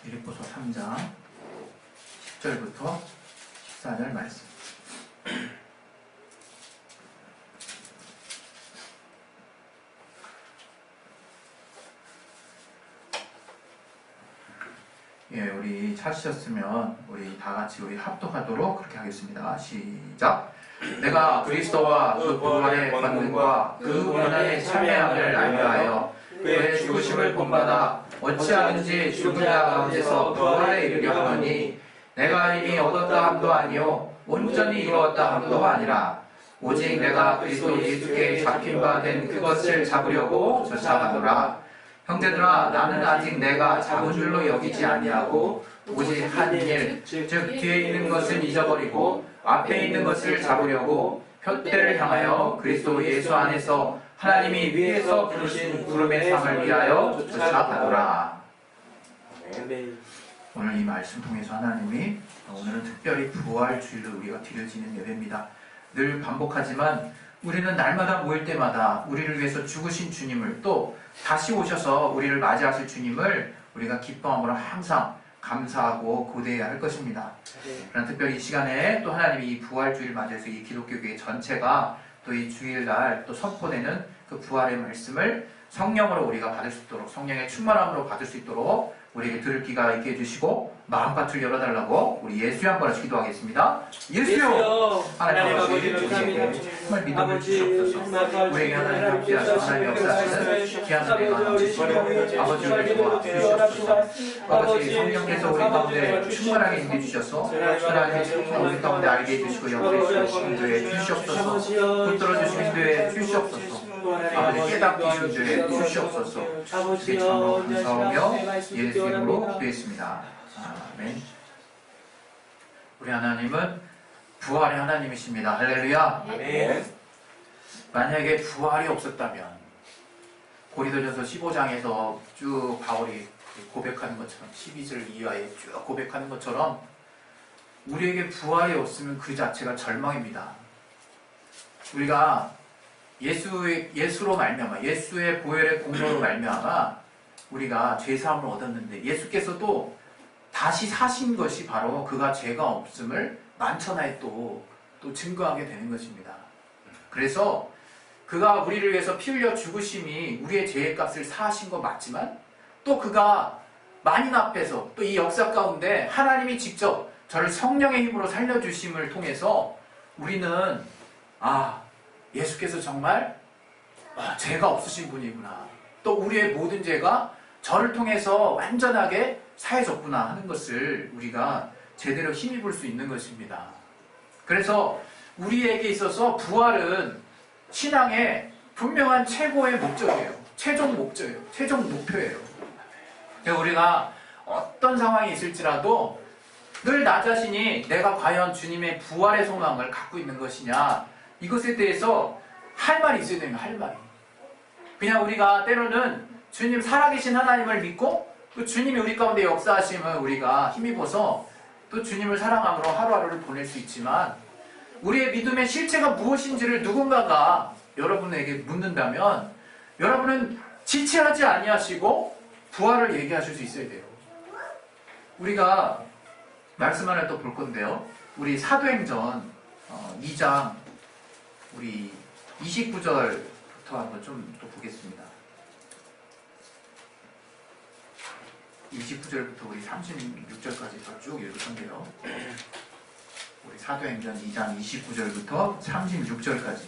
빌립보서 3장 10절부터 14절 말씀. 예, 우리 찾으셨으면 우리 다 같이 우리 합독하도록 그렇게 하겠습니다. 시작. 내가 그리스도와 그 부활의 권능과 그 고난에 참여함을 알려하여 그의 죽으심을 본받아 어찌하든지 죽은 자 가운데서 부활에 이르려 하노니 내가 이미 얻었다 함도 아니요 온전히 이루었다 함도 아니라 오직 내가 그리스도 예수께 잡힌 바 된 그것을 잡으려고 쫓아가노라. 형제들아, 나는 아직 내가 잡은 줄로 여기지 아니하고 오직 한 일, 즉 뒤에 있는 것은 잊어버리고 앞에 있는 것을 잡으려고 표대를 향하여 그리스도 예수 안에서 하나님이 위에서 부르신 구름의 상을 위하여 쫓아가노라. 오늘 이 말씀 통해서 하나님이 오늘은 특별히 부활주일로 우리가 드려지는 예배입니다. 늘 반복하지만 우리는 날마다 모일 때마다 우리를 위해서 죽으신 주님을 또 다시 오셔서 우리를 맞이하실 주님을 우리가 기뻐함으로 항상 감사하고 고대해야 할 것입니다. 그런 특별히 이 시간에 또 하나님이 이 부활주일 맞이해서 이 기독교교회 전체가 또 이 주일날 또 선포되는 그 부활의 말씀을 성령으로 우리가 받을 수 있도록, 성령의 충만함으로 받을 수 있도록 우리에게 들을 귀가 있게 해주시고 마음밭을 열어달라고 우리 예수의 한 번씩 기도하겠습니다. 예수여! 하나님 아버지, 우리에게 정말 믿음을 주시옵소서. 우리에게 하나님 함께하시고 하나님 역사하시는 귀한 은혜가 넘치시고 아버지 우리를 도와주시옵소서. 아버지 성령께서 우리 가운데 충만하게 임해주셔서 하나님의 성령 우리 가운데 알게 해주시고 영접해주시고 인도해 주시옵소서. 붙들어주시고 인도해 주시옵소서. 아버지 깨닫게 인도해 주시옵소서. 주께 참으로 감사하며 예수 이름으로 기도했습니다. 아멘. 우리 하나님은 부활의 하나님이십니다. 할렐루야. 아멘. 만약에 부활이 없었다면 고린도전서 15장에서 쭉 바울이 고백하는 것처럼 12절 이하에 쭉 고백하는 것처럼 우리에게 부활이 없으면 그 자체가 절망입니다. 우리가 예수로 말미암아 예수의 보혈의 공로로 말미암아 우리가 죄사함을 얻었는데 예수께서도 다시 사신 것이 바로 그가 죄가 없음을 만천하에 또 증거하게 되는 것입니다. 그래서 그가 우리를 위해서 피 흘려 죽으심이 우리의 죄의 값을 사하신 거 맞지만 또 그가 만인 앞에서 또 이 역사 가운데 하나님이 직접 저를 성령의 힘으로 살려주심을 통해서 우리는 예수께서 정말 죄가 없으신 분이구나. 또 우리의 모든 죄가 저를 통해서 완전하게 사해졌구나 하는 것을 우리가 제대로 힘입을 수 있는 것입니다. 그래서 우리에게 있어서 부활은 신앙의 분명한 최고의 목적이에요. 최종 목적이에요. 최종 목표예요. 우리가 어떤 상황이 있을지라도 늘 나 자신이 내가 과연 주님의 부활의 소망을 갖고 있는 것이냐 이것에 대해서 할 말이 있어야 됩니다. 할 말이. 그냥 우리가 때로는 주님 살아계신 하나님을 믿고 또 주님이 우리 가운데 역사하심을 우리가 힘입어서 또 주님을 사랑함으로 하루하루를 보낼 수 있지만 우리의 믿음의 실체가 무엇인지를 누군가가 여러분에게 묻는다면 여러분은 지체하지 아니하시고 부활을 얘기하실 수 있어야 돼요. 우리가 말씀 하나 또 볼 건데요. 우리 사도행전 2장 우리 29절부터 한번 좀 또 보겠습니다. 29절부터 우리 36절까지 쭉 읽을 건데요. 우리 사도행전 2장 29절부터 36절까지.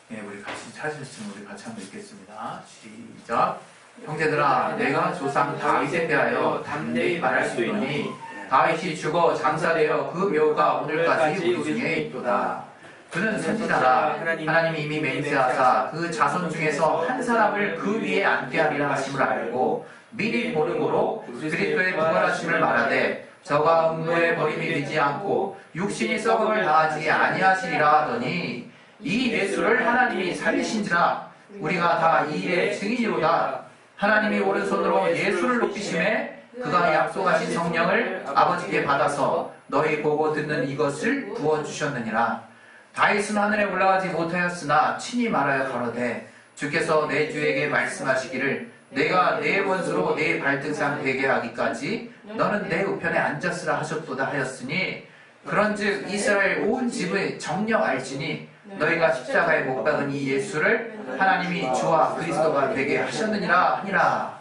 네, 우리 같이 찾으셨으면 우리 같이 한번 읽겠습니다. 시작. 형제들아, 내가 조상 다윗에 대하여 담대히 말할 수 있노니 다윗이 죽어 장사되어 그 묘가 오늘까지 우리 중에 있도다. 그는 선지자라. 하나님이 이미 맹세하사 그 자손 중에서 한 사람을 그 위에 앉게 하리라 하심을 알고 미리 모르고로 그리스도의 부활하심을 말하되 저가 음노에 버림이 되지 않고 육신이 썩음을 당하지 아니하시리라 하더니 이 예수를 하나님이 살리신지라. 우리가 다 이 일의 증인이로다. 하나님이 오른손으로 예수를 높이심에 그가 약속하신 성령을 아버지께 받아서 너희 보고 듣는 이것을 부어주셨느니라. 다윗은 하늘에 올라가지 못하였으나 친히 말하여 가로되 주께서 내 주에게 말씀하시기를 내가 내 원수로 내 발등상 되게 하기까지 너는 내 우편에 앉았으라 하셨도다 하였으니 그런즉 이스라엘 온 집의 정령 알지니 너희가 십자가에 못 박은 이 예수를 하나님이 주와 그리스도가 되게 하셨느니라 하니라.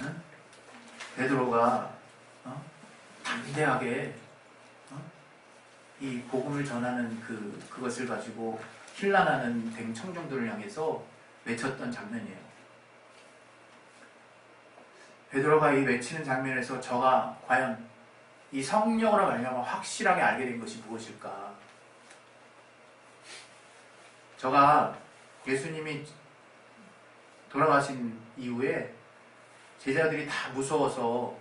응? 베드로가 담대하게 이 복음을 전하는 그것을 가지고 혼란하는 된 청중들을 향해서 외쳤던 장면이에요. 베드로가 이 외치는 장면에서 저가 과연 이 성령으로 말미암아 확실하게 알게 된 것이 무엇일까? 저가 예수님이 돌아가신 이후에 제자들이 다 무서워서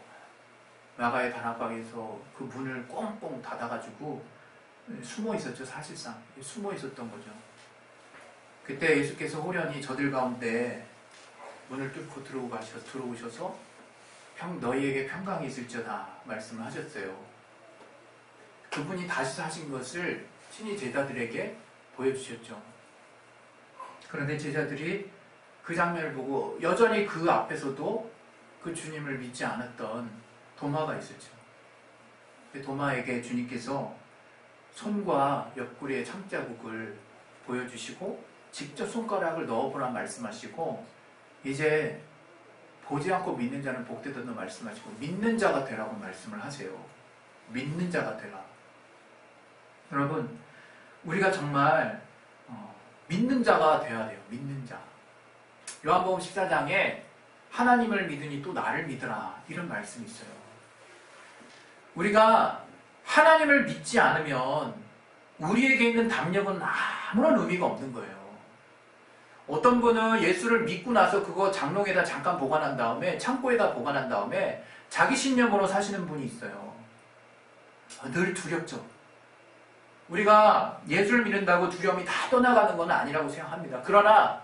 마가의 다락방에서 그 문을 꽁꽁 닫아가지고 숨어 있었죠. 사실상 숨어 있었던 거죠. 그때 예수께서 호련히 저들 가운데 문을 뚫고 들어오셔서 너희에게 평강이 있을지어다 말씀을 하셨어요. 그분이 다시 사신 것을 친히 제자들에게 보여주셨죠. 그런데 제자들이 그 장면을 보고 여전히 그 앞에서도 그 주님을 믿지 않았던 도마가 있었죠. 도마에게 주님께서 손과 옆구리에 창자국을 보여주시고 직접 손가락을 넣어보라 말씀하시고 이제 보지 않고 믿는 자는 복되다는 말씀하시고 믿는 자가 되라고 말씀을 하세요. 믿는 자가 되라. 여러분 우리가 정말 믿는 자가 되어야 돼요. 믿는 자. 요한복음 14장에 하나님을 믿으니 또 나를 믿으라 이런 말씀이 있어요. 우리가 하나님을 믿지 않으면 우리에게 있는 담력은 아무런 의미가 없는 거예요. 어떤 분은 예수를 믿고 나서 그거 장롱에다 잠깐 보관한 다음에 창고에다 보관한 다음에 자기 신념으로 사시는 분이 있어요. 늘 두렵죠. 우리가 예수를 믿는다고 두려움이 다 떠나가는 건 아니라고 생각합니다. 그러나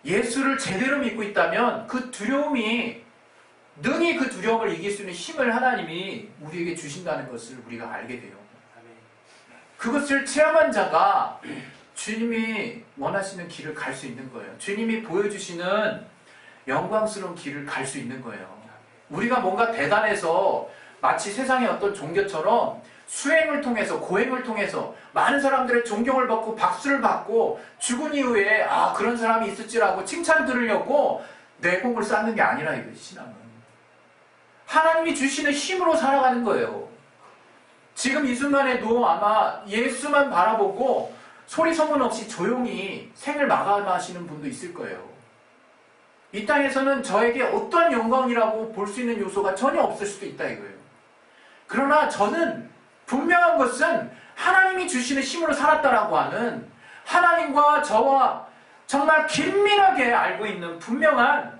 예수를 제대로 믿고 있다면 그 두려움이 능히 그 두려움을 이길 수 있는 힘을 하나님이 우리에게 주신다는 것을 우리가 알게 돼요. 그것을 체험한 자가 주님이 원하시는 길을 갈 수 있는 거예요. 주님이 보여주시는 영광스러운 길을 갈 수 있는 거예요. 우리가 뭔가 대단해서 마치 세상의 어떤 종교처럼 수행을 통해서 고행을 통해서 많은 사람들의 존경을 받고 박수를 받고 죽은 이후에 그런 사람이 있을지라고 칭찬 들으려고 내공을 쌓는 게 아니라 이거지. 신앙은 하나님이 주시는 힘으로 살아가는 거예요. 지금 이 순간에도 아마 예수만 바라보고 소리 소문 없이 조용히 생을 마감하시는 분도 있을 거예요. 이 땅에서는 저에게 어떠한 영광이라고 볼 수 있는 요소가 전혀 없을 수도 있다 이거예요. 그러나 저는 분명한 것은 하나님이 주시는 힘으로 살았다라고 하는 하나님과 저와 정말 긴밀하게 알고 있는 분명한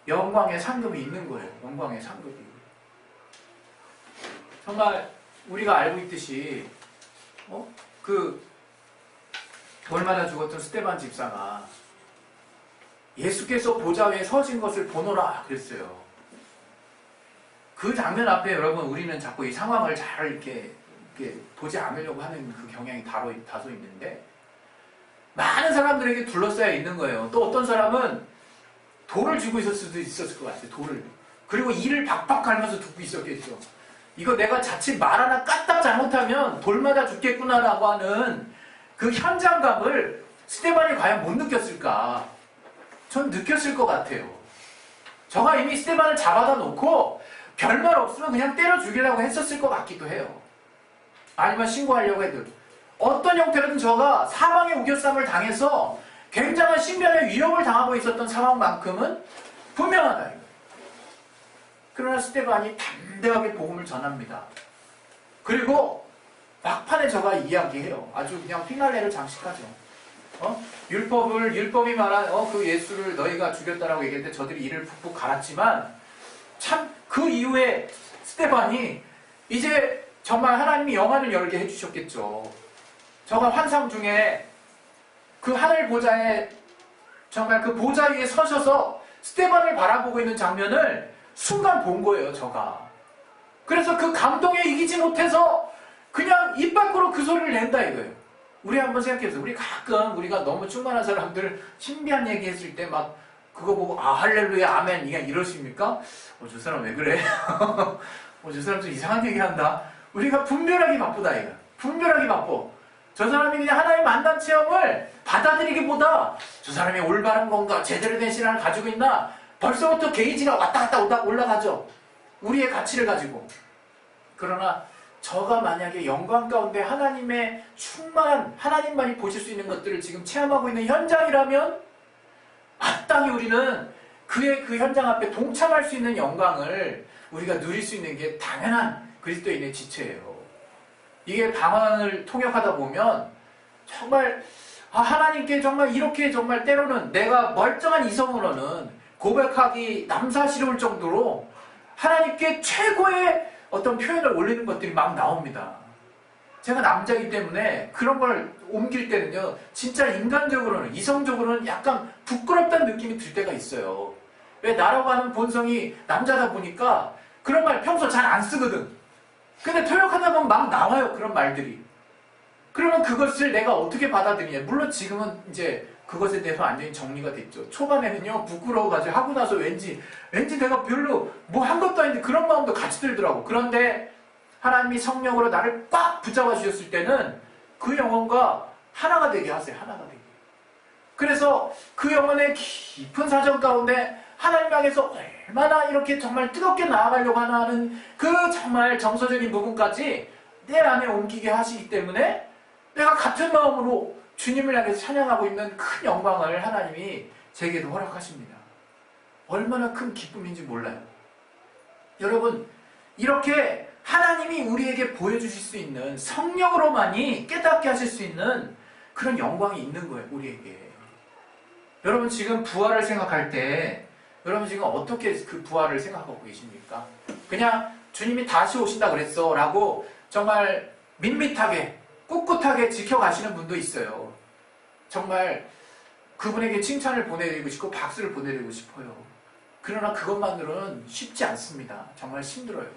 영광의 상급이 있는 거예요. 영광의 상급이. 정말 우리가 알고 있듯이 돌마다 죽었던 스데반 집사가 예수께서 보좌 위에 서신 것을 보노라 그랬어요. 그 장면 앞에 여러분 우리는 자꾸 이 상황을 잘 이렇게 보지 않으려고 하는 그 경향이 다소 있는데 많은 사람들에게 둘러싸여 있는 거예요. 또 어떤 사람은 돌을 쥐고 있을 수도 있었을 것 같아요. 돌을. 그리고 이를 박박 갈면서 듣고 있었겠죠. 이거 내가 자칫 말 하나 까딱 잘못하면 돌마다 죽겠구나라고 하는 그 현장감을 스데반이 과연 못 느꼈을까? 전 느꼈을 것 같아요. 저가 이미 스데반을 잡아다 놓고 별말 없으면 그냥 때려 죽이려고 했었을 것 같기도 해요. 아니면 신고하려고 해도 어떤 형태로든 저가 사망의 우겨쌈을 당해서 굉장한 신변의 위협을 당하고 있었던 상황만큼은 분명하다 이거예요. 그러나 스데반이 담대하게 복음을 전합니다. 그리고 막판에 저가 이야기해요. 아주 그냥 피날레를 장식하죠. 율법이 말한 그 예수를 너희가 죽였다라고 얘기할 때 저들이 이를 푹푹 갈았지만 참 그 이후에 스데반이 이제 정말 하나님이 영안을 열게 해주셨겠죠. 저가 환상 중에 그 하늘 보좌에 정말 그 보좌 위에 서셔서 스데반을 바라보고 있는 장면을 순간 본 거예요. 저가. 그래서 그 감동에 이기지 못해서 그냥 입 밖으로 그 소리를 낸다 이거예요. 우리 한번 생각해보세요. 우리 가끔 우리가 너무 충만한 사람들 신비한 얘기 했을 때 막 그거 보고 아 할렐루야 아멘 이게 이러십니까? 저 사람 왜 그래? 저 사람 좀 이상한 얘기 한다. 우리가 분별하기 바쁘다 이거. 분별하기 바빠. 저 사람이 그냥 하나의 만남 체험을 받아들이기보다 저 사람이 올바른 건가 제대로 된 신앙을 가지고 있나 벌써부터 게이지가 왔다 갔다 올라가죠. 우리의 가치를 가지고. 그러나 저가 만약에 영광 가운데 하나님의 충만한 하나님만이 보실 수 있는 것들을 지금 체험하고 있는 현장이라면 마땅히 우리는 그의 그 현장 앞에 동참할 수 있는 영광을 우리가 누릴 수 있는 게 당연한 그리스도인의 지체예요. 이게 방언을 통역하다 보면 정말 하나님께 정말 이렇게 정말 때로는 내가 멀쩡한 이성으로는 고백하기 남사스러울 정도로 하나님께 최고의 어떤 표현을 올리는 것들이 막 나옵니다. 제가 남자이기 때문에 그런 걸 옮길 때는요, 진짜 인간적으로는, 이성적으로는 약간 부끄럽다는 느낌이 들 때가 있어요. 왜 나라고 하는 본성이 남자다 보니까 그런 말 평소 잘 안 쓰거든. 근데 통역하다 보면 막 나와요, 그런 말들이. 그러면 그것을 내가 어떻게 받아들이냐. 물론 지금은 이제 그것에 대해서 완전히 정리가 됐죠. 초반에는요, 부끄러워가지고 하고 나서 왠지 내가 별로 뭐 한 것도 아닌데 그런 마음도 같이 들더라고. 그런데 하나님이 성령으로 나를 꽉 붙잡아 주셨을 때는 그 영혼과 하나가 되게 하세요. 하나가 되게. 그래서 그 영혼의 깊은 사정 가운데 하나님 향해서 얼마나 이렇게 정말 뜨겁게 나아가려고 하는 그 정말 정서적인 부분까지 내 안에 옮기게 하시기 때문에 내가 같은 마음으로 주님을 향해서 찬양하고 있는 큰 영광을 하나님이 제게도 허락하십니다. 얼마나 큰 기쁨인지 몰라요. 여러분, 이렇게 하나님이 우리에게 보여주실 수 있는 성령으로만이 깨닫게 하실 수 있는 그런 영광이 있는 거예요, 우리에게. 여러분 지금 부활을 생각할 때 여러분 지금 어떻게 그 부활을 생각하고 계십니까? 그냥 주님이 다시 오신다 그랬어 라고 정말 밋밋하게 꿋꿋하게 지켜가시는 분도 있어요. 정말 그분에게 칭찬을 보내드리고 싶고 박수를 보내드리고 싶어요. 그러나 그것만으로는 쉽지 않습니다. 정말 힘들어요.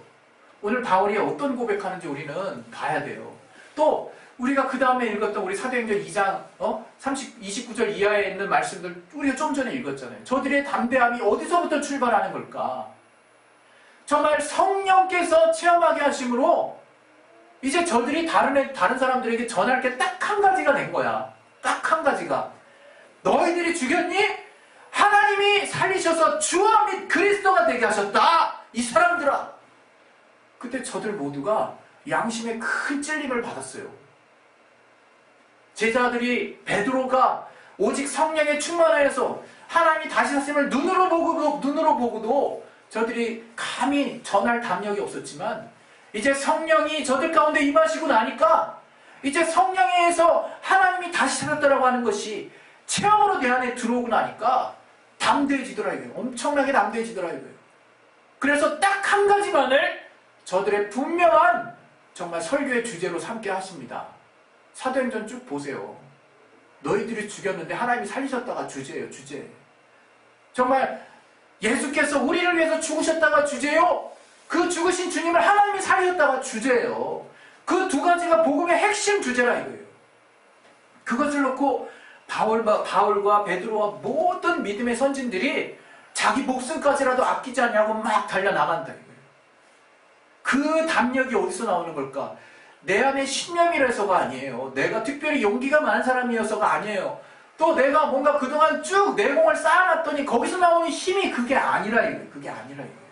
오늘 바울이 어떤 고백하는지 우리는 봐야 돼요. 또 우리가 그 다음에 읽었던 우리 사도행전 2장 29절 이하에 있는 말씀들 우리가 좀 전에 읽었잖아요. 저들의 담대함이 어디서부터 출발하는 걸까? 정말 성령께서 체험하게 하심으로 이제 저들이 다른 사람들에게 전할 게 딱 한 가지가 된 거야. 딱 한 가지가. 너희들이 죽였니? 하나님이 살리셔서 주와 및 그리스도가 되게 하셨다. 이 사람들아. 그때 저들 모두가 양심의 큰 찔림을 받았어요. 제자들이 베드로가 오직 성령의 충만하여서 하나님이 다시 사심을 눈으로 보고도 저들이 감히 전할 담력이 없었지만 이제 성령이 저들 가운데 임하시고 나니까 이제 성령에 의해서 하나님이 다시 살았다라고 하는 것이 체험으로 내 안에 들어오고 나니까 담대해지더라 이거예요. 엄청나게 담대해지더라 이거예요. 그래서 딱 한 가지만을 저들의 분명한 정말 설교의 주제로 삼게 하십니다. 사도행전 쭉 보세요. 너희들이 죽였는데 하나님이 살리셨다가 주제예요. 주제. 정말 예수께서 우리를 위해서 죽으셨다가 주제요. 그 죽으신 주님을 하나님이 살리셨다가 주제예요. 그 두 가지가 복음의 핵심 주제라 이거예요. 그것을 놓고 바울과 베드로와 모든 믿음의 선진들이 자기 목숨까지라도 아끼지 않냐고 막 달려나간다 이거예요. 그 담력이 어디서 나오는 걸까? 내 안에 신념이라서가 아니에요. 내가 특별히 용기가 많은 사람이어서가 아니에요. 또 내가 뭔가 그동안 쭉 내공을 쌓아놨더니 거기서 나오는 힘이 그게 아니라 이거예요. 그게 아니라 이거예요.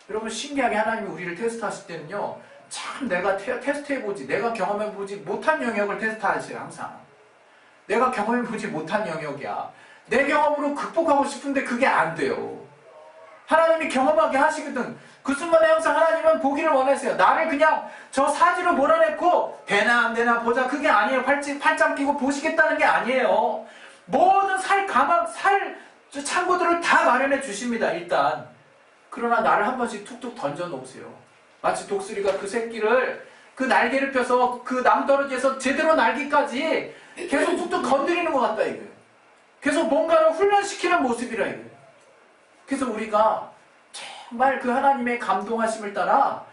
여러분 신기하게 하나님이 우리를 테스트하실 때는요. 참 내가 테스트해보지 내가 경험해보지 못한 영역을 테스트하세요. 항상. 내가 경험해보지 못한 영역이야. 내 경험으로 극복하고 싶은데 그게 안 돼요. 하나님이 경험하게 하시거든. 그 순간에 항상 하나님은 보기를 원하세요. 나를 그냥 저 사지로 몰아냈고 되나 안 되나 보자. 그게 아니에요. 팔짱 끼고 보시겠다는 게 아니에요. 모든 살 창고들을 다 마련해 주십니다. 일단. 그러나 나를 한 번씩 툭툭 던져 놓으세요. 마치 독수리가 그 새끼를 그 날개를 펴서 그 낭떠러지에서 제대로 날기까지 계속 툭툭 건드리는 것 같다 이거예요. 계속 뭔가를 훈련시키는 모습이라 이거예요. 그래서 우리가 정말 그 하나님의 감동하심을 따라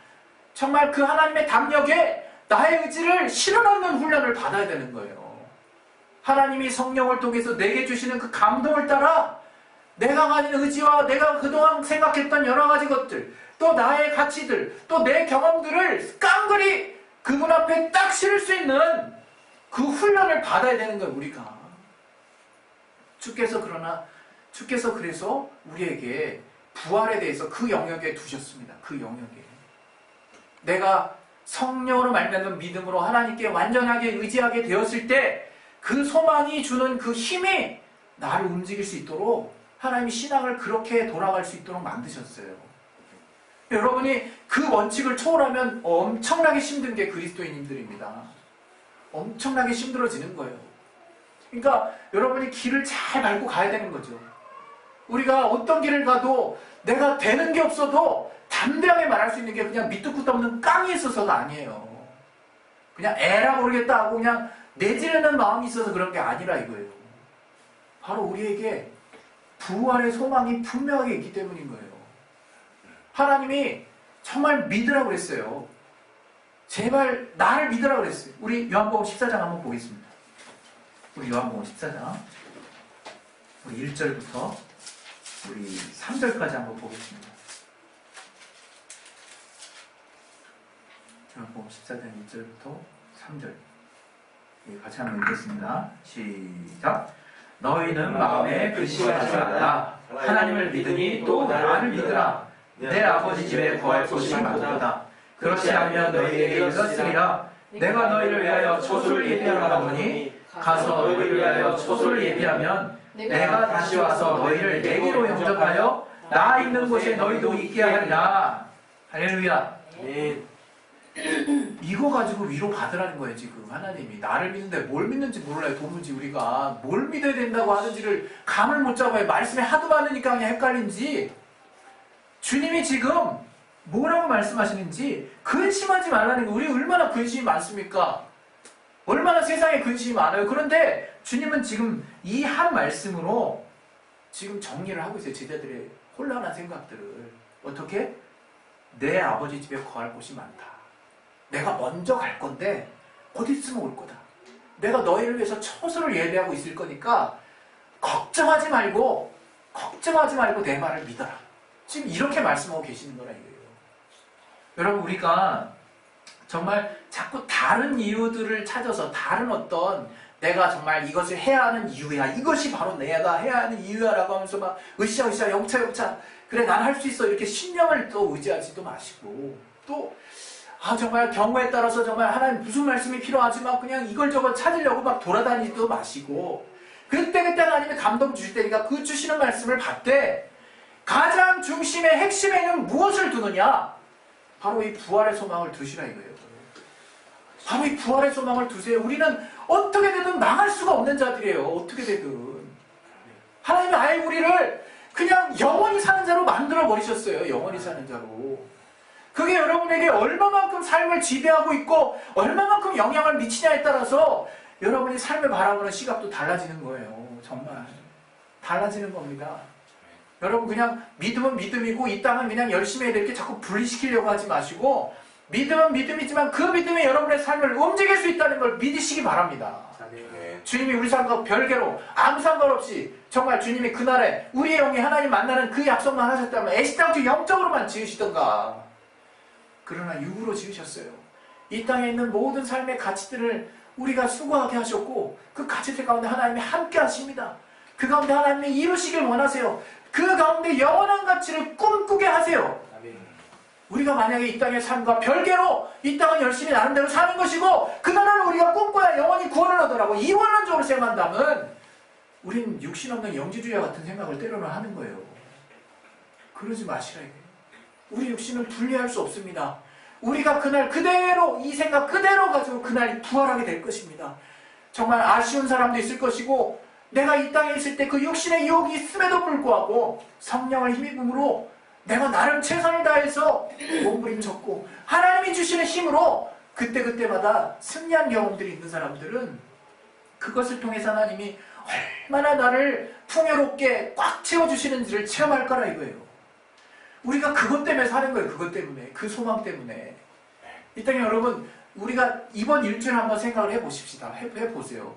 정말 그 하나님의 담력에 나의 의지를 실현하는 훈련을 받아야 되는 거예요. 하나님이 성령을 통해서 내게 주시는 그 감동을 따라 내가 가진 의지와 내가 그동안 생각했던 여러 가지 것들, 또 나의 가치들, 또 내 경험들을 깡그리 그분 앞에 딱 실을 수 있는 그 훈련을 받아야 되는 거예요, 우리가. 주께서 그래서 우리에게 부활에 대해서 그 영역에 두셨습니다. 그 영역에. 내가 성령으로 말미암은 믿음으로 하나님께 완전하게 의지하게 되었을 때 그 소망이 주는 그 힘이 나를 움직일 수 있도록 하나님이 신앙을 그렇게 돌아갈 수 있도록 만드셨어요. 여러분이 그 원칙을 초월하면 엄청나게 힘든 게 그리스도인들입니다. 엄청나게 힘들어지는 거예요. 그러니까 여러분이 길을 잘 밟고 가야 되는 거죠. 우리가 어떤 길을 가도 내가 되는 게 없어도 담대하게 말할 수 있는 게 그냥 밑도 끝도 없는 깡이 있어서가 아니에요. 그냥 에라 모르겠다 하고 그냥 내지르는 마음이 있어서 그런 게 아니라 이거예요. 바로 우리에게 부활의 소망이 분명하게 있기 때문인 거예요. 하나님이 정말 믿으라고 그랬어요. 제발 나를 믿으라고 그랬어요. 우리 요한복음 14장 한번 보겠습니다. 우리 요한복음 14장 우리 1절부터 우리 3절까지 한번 보겠습니다. 요한복음 14장 1절부터 3절 같이 한번 읽겠습니다. 시작. 너희는 마음에 근심하지 말라. 하나님을 믿으니 또 나를 믿으라. 내 아버지 집에 거할 곳이 많도다. 그렇지 않으면 너희에게 이르렀으리라. 내가 너희를 위하여 초소를 예비하라 하노니 가서 너희를 위하여 초소를 예비하면 내가 다시 와서 너희를 내게로 영접하여 나 있는 곳에 너희도 있게 하리라. 할렐루야. 이거 가지고 위로 받으라는 거예요. 지금 하나님이 나를 믿는데 뭘 믿는지 몰라요. 도무지 우리가 뭘 믿어야 된다고 하는지를 감을 못 잡아요. 말씀이 하도 많으니까 그냥 헷갈린지. 주님이 지금 뭐라고 말씀하시는지 근심하지 말라는 거. 우리 얼마나 근심이 많습니까? 얼마나 세상에 근심이 많아요. 그런데 주님은 지금 이 한 말씀으로 지금 정리를 하고 있어요. 제자들의 혼란한 생각들을. 어떻게? 내 아버지 집에 거할 곳이 많다. 내가 먼저 갈 건데 곧 있으면 올 거다. 내가 너희를 위해서 처소를 예비하고 있을 거니까 걱정하지 말고 내 말을 믿어라. 지금 이렇게 말씀하고 계시는 거라 이거예요. 여러분 우리가 정말 자꾸 다른 이유들을 찾아서 다른 어떤 내가 정말 이것을 해야 하는 이유야. 이것이 바로 내가 해야 하는 이유야 라고 하면서 막 으쌰으쌰 영차 그래 난 할 수 있어 이렇게 신념을 또 의지하지도 마시고 또 정말 경우에 따라서 정말 하나님 무슨 말씀이 필요하지만 그냥 이걸 저걸 찾으려고 막 돌아다니지도 마시고 그때 하나님이 감동 주실 때니까 그 주시는 말씀을 받되 가장 중심의 핵심에는 무엇을 두느냐? 바로 이 부활의 소망을 두시라 이거예요. 바로 이 부활의 소망을 두세요. 우리는 어떻게 되든 망할 수가 없는 자들이에요. 어떻게 되든. 하나님이 아예 우리를 그냥 영원히 사는 자로 만들어 버리셨어요. 영원히 사는 자로. 그게 여러분에게 얼마만큼 삶을 지배하고 있고 얼마만큼 영향을 미치냐에 따라서 여러분이 삶을 바라보는 시각도 달라지는 거예요. 정말 달라지는 겁니다. 여러분 그냥 믿음은 믿음이고 이 땅은 그냥 열심히 해야 될 이렇게 자꾸 분리시키려고 하지 마시고 믿음은 믿음이지만 그 믿음이 여러분의 삶을 움직일 수 있다는 걸 믿으시기 바랍니다. 주님이 우리 삶과 별개로 아무 상관없이 정말 주님이 그날에 우리의 영이 하나님 만나는 그 약속만 하셨다면 애시당초 영적으로만 지으시던가 그러나 육으로 지으셨어요. 이 땅에 있는 모든 삶의 가치들을 우리가 수고하게 하셨고 그 가치들 가운데 하나님이 함께 하십니다. 그 가운데 하나님이 이루시길 원하세요. 그 가운데 영원한 가치를 꿈꾸게 하세요. 우리가 만약에 이 땅의 삶과 별개로 이 땅은 열심히 나름대로 사는 것이고 그 나라를 우리가 꿈꿔야 영원히 구원을 얻으라고 이원론적으로 생각한다면 우린 육신 없는 영지주의와 같은 생각을 때로는 하는 거예요. 그러지 마시라 이거예요. 우리 육신을 분리할 수 없습니다. 우리가 그날 그대로 이 생각 그대로 가지고 그날 부활하게 될 것입니다. 정말 아쉬운 사람도 있을 것이고 내가 이 땅에 있을 때 그 육신의 유혹이 있음에도 불구하고 성령을 힘입음으로 내가 나름 최선을 다해서 몸부림쳤고 하나님이 주시는 힘으로 그때마다 승리한 경험들이 있는 사람들은 그것을 통해서 하나님이 얼마나 나를 풍요롭게 꽉 채워주시는지를 체험할 거라 이거예요. 우리가 그것 때문에 사는 거예요. 그것 때문에. 그 소망 때문에. 이 땅에 여러분 우리가 이번 일주일 한번 생각을 해보십시다. 해보세요.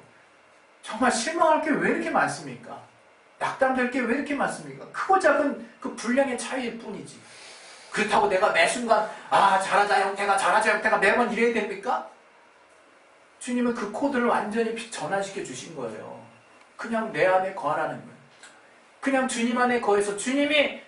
정말 실망할 게 왜 이렇게 많습니까? 낙담될 게 왜 이렇게 많습니까? 크고 작은 그 분량의 차이일 뿐이지. 그렇다고 내가 매 순간 잘하자 형태가 매번 이래야 됩니까? 주님은 그 코드를 완전히 전환시켜 주신 거예요. 그냥 내 안에 거하라는 거예요. 그냥 주님 안에 거해서 주님이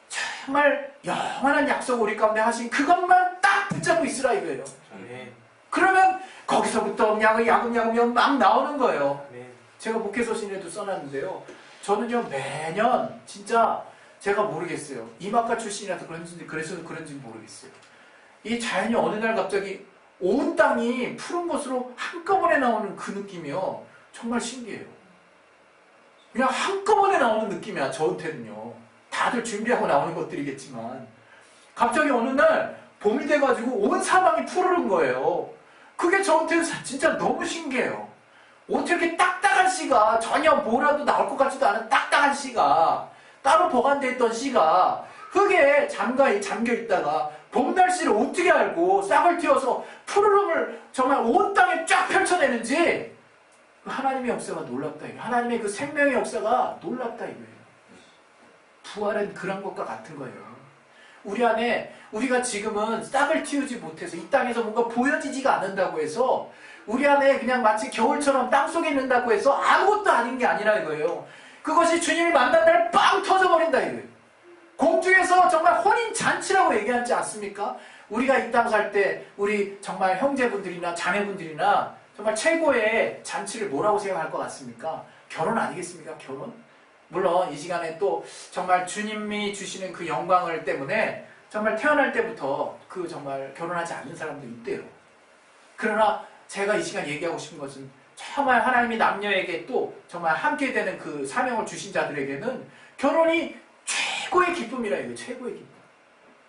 정말 영원한 약속 우리 가운데 하신 그것만 딱 붙잡고 있으라 이거예요. 아멘. 그러면 거기서부터 그냥 야금야금 막 나오는 거예요. 아멘. 제가 목회서신에도 써놨는데요. 저는요 매년 진짜 제가 모르겠어요. 이마과 출신이라서 그런지 모르겠어요. 이 자연이 어느 날 갑자기 온 땅이 푸른 것으로 한꺼번에 나오는 그 느낌이요. 정말 신기해요. 그냥 한꺼번에 나오는 느낌이야. 저한테는요. 다들 준비하고 나오는 것들이겠지만 갑자기 어느 날 봄이 돼가지고 온 사방이 푸르른 거예요. 그게 저한테는 진짜 너무 신기해요. 어떻게 이렇게 딱딱한 씨가 전혀 뭐라도 나올 것 같지도 않은 딱딱한 씨가 따로 보관되어 있던 씨가 흙에 잠겨 있다가 봄 날씨를 어떻게 알고 싹을 틔워서 푸르름을 정말 온 땅에 쫙 펼쳐내는지 하나님의 역사가 놀랍다 이거예요. 하나님의 그 생명의 역사가 놀랍다 이거예요. 부활은 그런 것과 같은 거예요. 우리 안에 우리가 지금은 싹을 틔우지 못해서 이 땅에서 뭔가 보여지지가 않는다고 해서 우리 안에 그냥 마치 겨울처럼 땅속에 있는다고 해서 아무것도 아닌 게 아니라 이거예요. 그것이 주님을 만난 날 빵 터져버린다 이거예요. 공중에서 정말 혼인잔치라고 얘기하지 않습니까? 우리가 이 땅 살 때 우리 정말 형제분들이나 자매분들이나 정말 최고의 잔치를 뭐라고 생각할 것 같습니까? 결혼 아니겠습니까? 결혼? 물론 이 시간에 또 정말 주님이 주시는 그 영광을 때문에 정말 태어날 때부터 그 정말 결혼하지 않는 사람도 있대요. 그러나 제가 이 시간 얘기하고 싶은 것은 정말 하나님이 남녀에게 또 정말 함께 되는 그 사명을 주신 자들에게는 결혼이 최고의 기쁨이라 이거예요. 최고의 기쁨.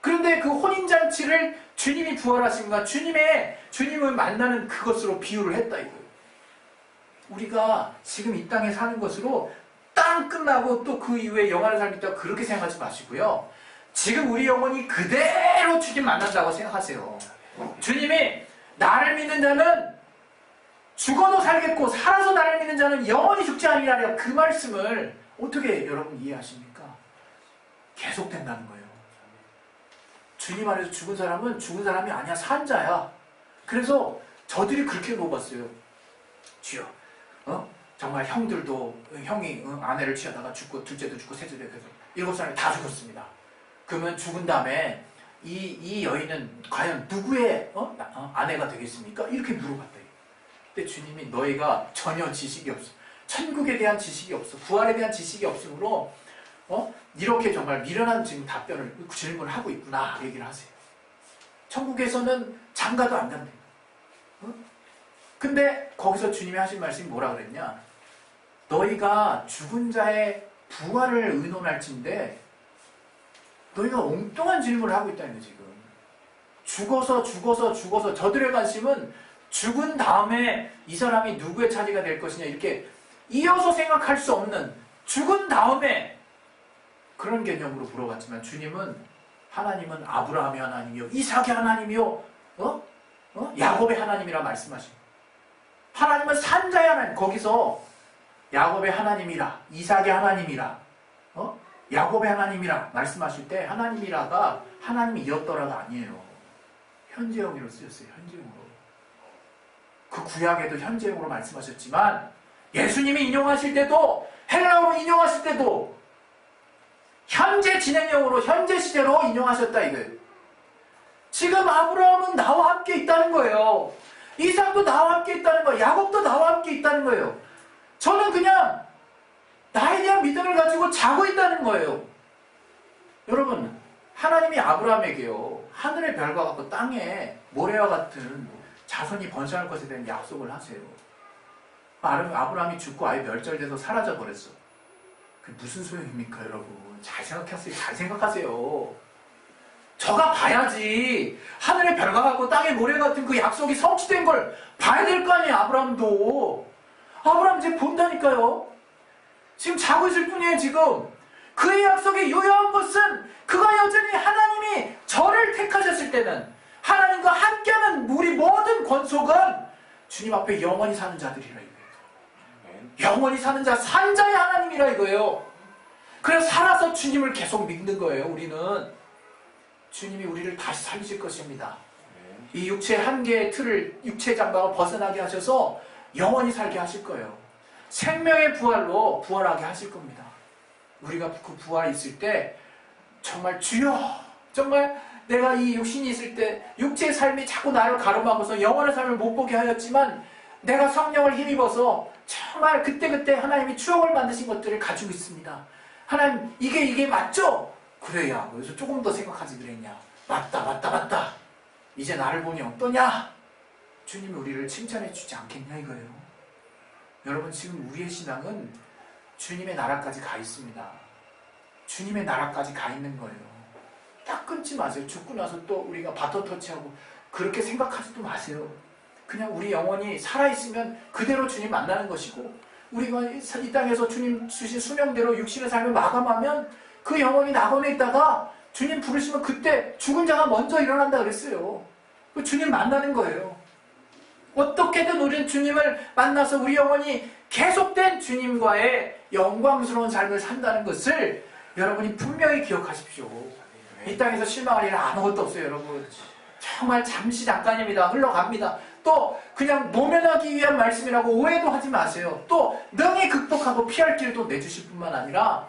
그런데 그 혼인잔치를 주님이 부활하신가 주님을 만나는 그것으로 비유를 했다 이거예요. 우리가 지금 이 땅에 사는 것으로 땅 끝나고 또 그 이후에 영원한 삶이 있다고 그렇게 생각하지 마시고요. 지금 우리 영혼이 그대로 주님 만난다고 생각하세요. 주님이 나를 믿는 자는 죽어도 살겠고 살아서 나를 믿는 자는 영원히 죽지 아니하리라 그 말씀을 어떻게 여러분 이해하십니까? 계속된다는 거예요. 주님 안에서 죽은 사람은 죽은 사람이 아니야. 산 자야. 그래서 저들이 그렇게 물어봤어요. 주여 정말 형들도 형이 아내를 취하다가 죽고 둘째도 죽고 셋째도 죽고 7사람이 다 죽었습니다. 그러면 죽은 다음에 이 여인은 과연 누구의 아내가 되겠습니까? 이렇게 물어봤대요. 근데 주님이 너희가 전혀 지식이 없어. 천국에 대한 지식이 없어. 부활에 대한 지식이 없으므로 이렇게 정말 미련한 지금 질문을 하고 있구나 얘기를 하세요. 천국에서는 장가도 안 간대. 근데 거기서 주님이 하신 말씀이 뭐라 그랬냐? 너희가 죽은 자의 부활을 의논할진데 너희가 엉뚱한 질문을 하고 있다는 거예요. 지금 죽어서 저들의 관심은 죽은 다음에 이 사람이 누구의 차지가 될 것이냐 이렇게 이어서 생각할 수 없는 죽은 다음에 그런 개념으로 물어봤지만 하나님은 아브라함의 하나님이요 이삭의 하나님이요 야곱의 하나님이라 말씀하시고 하나님은 산자의 하나님 거기서 야곱의 하나님이라 이삭의 하나님이라 야곱의 하나님이라 말씀하실 때 하나님이라가 하나님이었더라가 아니에요. 현재형으로 쓰였어요. 현재형으로. 그 구약에도 현재형으로 말씀하셨지만 예수님이 인용하실 때도 헬라어로 인용하실 때도 현재 진행형으로 현재 시제로 인용하셨다 이거예요. 지금 아브라함은 나와 함께 있다는 거예요. 이삭도 나와 함께 있다는 거예요. 야곱도 나와 함께 있다는 거예요. 저는 그냥 나에 대한 믿음을 가지고 자고 있다는 거예요. 여러분 하나님이 아브라함에게요 하늘의 별과 같고 땅에 모래와 같은 자손이 번성할 것에 대한 약속을 하세요. 아브라함이 죽고 아예 멸절돼서 사라져버렸어. 그게 무슨 소용입니까 여러분? 잘 생각하세요. 저가 봐야지. 하늘의 별과 같고 땅의 모래 같은 그 약속이 성취된 걸 봐야 될 거 아니에요. 아브라함도. 아브라함 이제 본다니까요. 지금 자고 있을 뿐이에요. 지금 그의 약속이 유효한 것은 그가 여전히 하나님이 저를 택하셨을 때는 하나님과 함께하는 우리 모든 권속은 주님 앞에 영원히 사는 자들이라 이거예요. 영원히 사는 자, 산자의 하나님이라 이거예요. 그래서 살아서 주님을 계속 믿는 거예요. 우리는 주님이 우리를 다시 살리실 것입니다. 이 육체의 한계의 틀을, 육체의 장막을 벗어나게 하셔서 영원히 살게 하실 거예요. 생명의 부활로 부활하게 하실 겁니다. 우리가 그 부활이 있을 때 정말 주여, 정말 내가 이 육신이 있을 때 육체의 삶이 자꾸 나를 가로막아서 영원의 삶을 못 보게 하였지만 내가 성령을 힘입어서 정말 그때그때 하나님이 추억을 만드신 것들을 가지고 있습니다. 하나님, 이게 맞죠? 그래야 그래서 조금 더 생각하지 그랬냐. 맞다. 이제 나를 보니 어떠냐? 주님이 우리를 칭찬해 주지 않겠냐 이거예요. 여러분, 지금 우리의 신앙은 주님의 나라까지 가 있습니다. 주님의 나라까지 가 있는 거예요. 딱 끊지 마세요. 죽고 나서 또 우리가 바톤 터치하고 그렇게 생각하지도 마세요. 그냥 우리 영혼이 살아있으면 그대로 주님 만나는 것이고, 우리가 이 땅에서 주님 주신 수명대로 육신의 삶을 마감하면 그 영혼이 낙원에 있다가 주님 부르시면 그때 죽은 자가 먼저 일어난다 그랬어요. 주님 만나는 거예요. 어떻게든 우리는 주님을 만나서 우리 영혼이 계속된 주님과의 영광스러운 삶을 산다는 것을 여러분이 분명히 기억하십시오. 이 땅에서 실망할 일은 아무것도 없어요, 여러분. 정말 잠시 잠깐입니다. 흘러갑니다. 또 그냥 모면하기 위한 말씀이라고 오해도 하지 마세요. 또 능히 극복하고 피할 길도 내주실 뿐만 아니라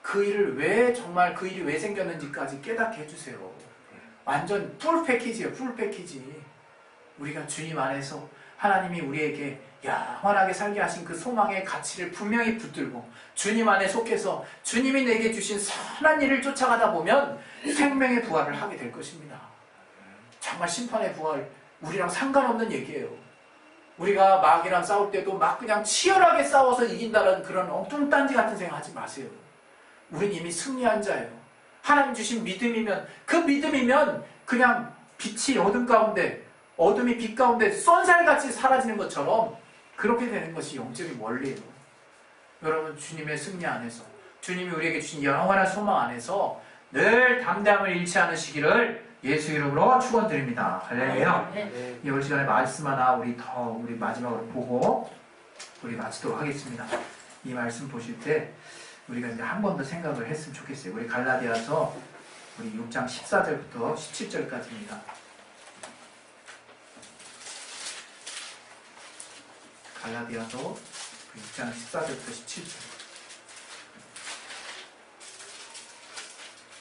그 일을 왜, 정말 그 일이 왜 생겼는지까지 깨닫게 해주세요. 완전 풀 패키지예요. 풀 패키지. 우리가 주님 안에서 하나님이 우리에게 영원하게 살게 하신 그 소망의 가치를 분명히 붙들고 주님 안에 속해서 주님이 내게 주신 선한 일을 쫓아가다 보면 생명의 부활을 하게 될 것입니다. 정말 심판의 부활, 우리랑 상관없는 얘기예요. 우리가 마귀랑 싸울 때도 막 그냥 치열하게 싸워서 이긴다는 그런 엉뚱딴지 같은 생각 하지 마세요. 우린 이미 승리한 자예요. 하나님 주신 믿음이면, 그 믿음이면 그냥 빛이 어둠 가운데, 어둠이 빛 가운데 쏜살같이 사라지는 것처럼 그렇게 되는 것이 영적인 원리예요. 여러분, 주님의 승리 안에서, 주님이 우리에게 주신 영원한 소망 안에서 늘 담대함을 잃지 않으시기를 예수 이름으로 축원드립니다. 할렐루야. 이번 시간에 말씀 하나 우리 마지막으로 보고 우리 마치도록 하겠습니다. 이 말씀 보실 때 우리가 이제 한 번 더 생각을 했으면 좋겠어요. 우리 갈라디아서 우리 6장 14절부터 17절까지입니다. 갈라디아서 6장 14절부터 17절.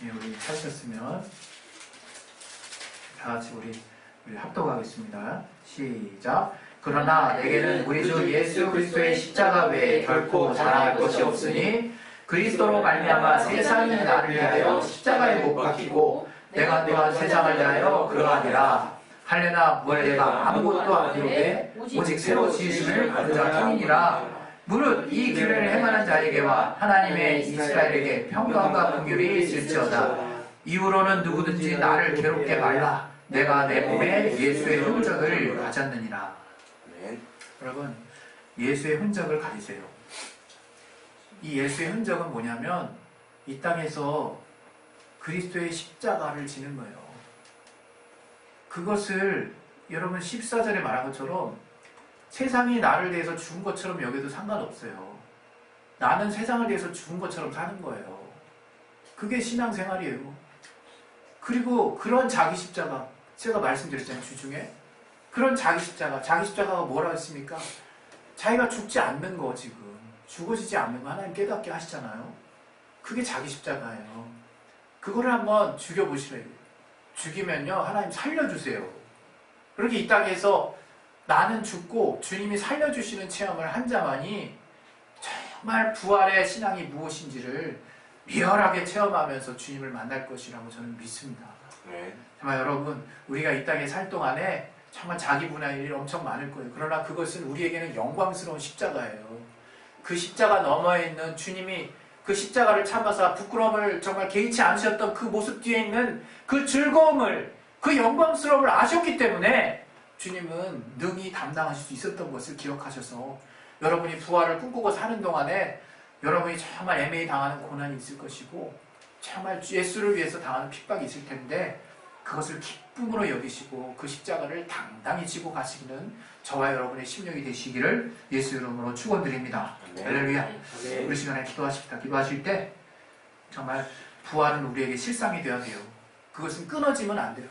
예, 우리 찾으셨으면 다 같이 우리 합독하겠습니다. 시작. 그러나 내게는 우리 주 예수 그리스도의 십자가 외에 결코 자랑할 것이 없으니 그리스도로 말미암아 세상이 나를 위하여 십자가에 못 박히고 내가 또한 세상을 위하여 그러하니라. 할례나 뭘 내가 아무것도 아니오되 오직 새로 지으심을 받은 자 뿐이니라. 무릇 이 기회를 행하는 자에게와 하나님의 이스라엘에게 평강과 긍휼이 있을지어다. 이후로는 누구든지 나를 괴롭게 말라. 내가 내 몸에 예수의 흔적을 가졌느니라. 여러분, 예수의 흔적을 가지세요. 이 예수의 흔적은 뭐냐면 이 땅에서 그리스도의 십자가를 지는 거예요. 그것을 여러분 14절에 말한 것처럼 세상이 나를 대해서 죽은 것처럼 여겨도 상관없어요. 나는 세상을 대해서 죽은 것처럼 사는 거예요. 그게 신앙생활이에요. 그리고 그런 자기 십자가, 제가 말씀드렸잖아요, 주중에. 그런 자기 십자가가 뭐라 했습니까? 자기가 죽지 않는 거, 지금 죽어지지 않는 거 하나님 깨닫게 하시잖아요. 그게 자기 십자가예요. 그거를 한번 죽여보시래요. 죽이면요 하나님 살려주세요. 그렇게 이 땅에서 나는 죽고 주님이 살려주시는 체험을 한 자만이 정말 부활의 신앙이 무엇인지를 리얼하게 체험하면서 주님을 만날 것이라고 저는 믿습니다. 정말 여러분, 우리가 이 땅에 살 동안에 정말 자기 분야의 일이 엄청 많을 거예요. 그러나 그것은 우리에게는 영광스러운 십자가예요. 그 십자가 너머에 있는 주님이 그 십자가를 참아서 부끄러움을 정말 개의치 않으셨던 그 모습 뒤에 있는 그 즐거움을, 그 영광스러움을 아셨기 때문에 주님은 능히 담당하실 수 있었던 것을 기억하셔서 여러분이 부활을 꿈꾸고 사는 동안에 여러분이 정말 애매히 당하는 고난이 있을 것이고 정말 예수를 위해서 당하는 핍박이 있을 텐데 그것을 기쁨으로 여기시고 그 십자가를 당당히 지고 가시기는 저와 여러분의 심령이 되시기를 예수 이름으로 축원드립니다. 할렐루야. 우리 시간에 기도하십시다. 기도하실 때 정말 부활은 우리에게 실상이 되어야 돼요. 그것은 끊어지면 안 돼요.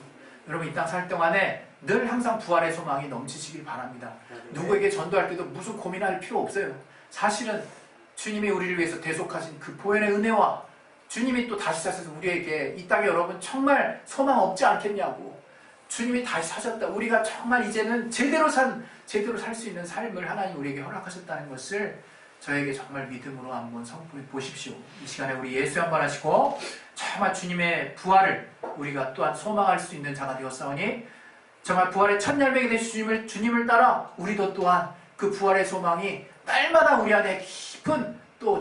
여러분 이 땅 살 동안에 늘 항상 부활의 소망이 넘치시길 바랍니다. 누구에게 전도할 때도 무슨 고민할 필요 없어요. 사실은 주님이 우리를 위해서 대속하신 그 보혈의 은혜와 주님이 또 다시 사셔서 우리에게 이 땅에 여러분 정말 소망 없지 않겠냐고, 주님이 다시 사셨다, 우리가 정말 이제는 제대로 살 수 있는 삶을 하나님 우리에게 허락하셨다는 것을 저에게 정말 믿음으로 한번 선포해 보십시오. 이 시간에 우리 예수 한번 하시고 정말 주님의 부활을 우리가 또한 소망할 수 있는 자가 되었사오니 정말 부활의 첫 열매가 되신 주님을 따라 우리도 또한 그 부활의 소망이 날마다 우리 안에 깊은 또